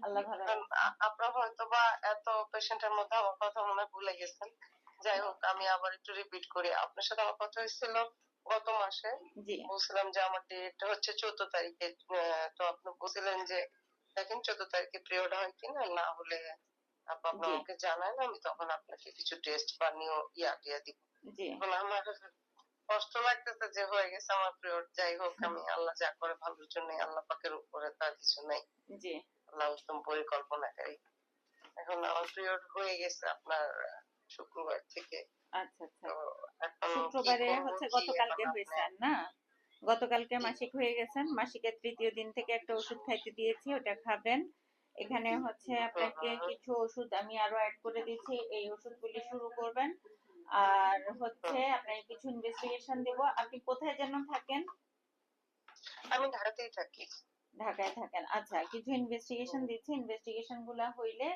আল্লাহ ভালো আপনার হয়তো বা এত পেশেন্টের মধ্যে আমার কথা মনে হয় ভুলে গেছেন। যাই হোক, আমি আবার একটু রিপিট করি। আপনার সাথে আমার কথা হয়েছিল গত মাসে। জি বলছিলাম যে আমার ডেট হচ্ছে 14 তারিখে। তো আপনি বলছিলেন যে দেখেন 14 তারিখে পিরিয়ড হয় কিনা, না হলে আপনি জি আমাকে জানান, আমি তখন আপনাকে কিছু টেস্ট বা ইয়া টিয়া দিব। জি এখন আমার কষ্ট লাগতেছে যে হয়ে গেছে আমার পিরিয়ড। যাই হোক, আমি আল্লাহ যা করে ভালোর জন্য, আল্লাহ পাকের উপরে তার কিছু নাই। জি আল্লাহ উত্তম পরিকল্পনাকারী। এখন আমার পিরিয়ড হয়ে গেছে আপনার শুক্রবার থেকে। আচ্ছা আচ্ছা তো এখন কি শুক্রবারে করব, হচ্ছে কি এখন গতকালকে আপনি? হয়েছেন না? গতকালকে জি মাসিক হয়ে গেছেন, মাসিকের তৃতীয় দিন থেকে একটা ওষুধ খাইতে দিয়েছি, ওটা খাবেন। এখানে হচ্ছে হুম আপনাকে হুম কিছু ওষুধ আমি আরো অ্যাড করে দিচ্ছি, এই ওষুধগুলি শুরু করবেন। আর হচ্ছে হুম। আপনাকে কিছু ইনভেস্টিগেশন দিব। আপনি কোথায় যেন থাকেন? আমি ঢাকাতেই থাকি। ঢাকায় থাকেন, আচ্ছা। কিছু ইনভেস্টিগেশন হুম দিচ্ছি, ইনভেস্টিগেশন গুলা হইলে